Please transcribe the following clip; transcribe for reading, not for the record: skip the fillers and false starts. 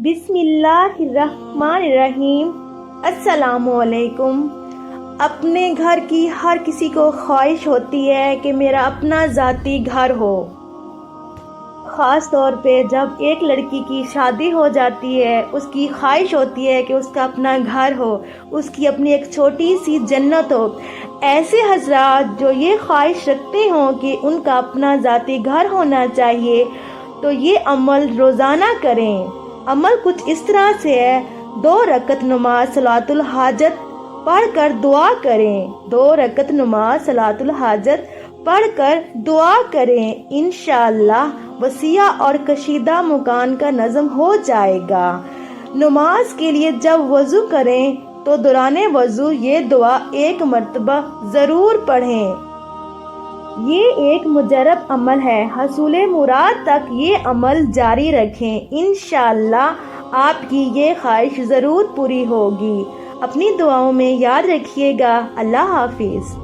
بسم اللہ الرحمن الرحیم۔ السلام علیکم۔ اپنے گھر کی ہر کسی کو خواہش ہوتی ہے کہ میرا اپنا ذاتی گھر ہو، خاص طور پہ جب ایک لڑکی کی شادی ہو جاتی ہے، اس کی خواہش ہوتی ہے کہ اس کا اپنا گھر ہو، اس کی اپنی ایک چھوٹی سی جنت ہو۔ ایسے حضرات جو یہ خواہش رکھتے ہوں کہ ان کا اپنا ذاتی گھر ہونا چاہیے، تو یہ عمل روزانہ کریں۔ عمل کچھ اس طرح سے ہے: 2 رکعت نماز صلاۃ الحاجت پڑھ کر دعا کریں۔ 2 رکعت نماز صلاۃ الحاجت پڑھ کر دعا کریں، انشاءاللہ وسیع اور کشیدہ مکان کا نظم ہو جائے گا۔ نماز کے لیے جب وضو کریں تو دوران وضو یہ دعا 1 مرتبہ ضرور پڑھیں۔ یہ ایک مجرب عمل ہے، حصول مراد تک یہ عمل جاری رکھیں، انشاءاللہ آپ کی یہ خواہش ضرور پوری ہوگی۔ اپنی دعاؤں میں یاد رکھیے گا۔ اللہ حافظ۔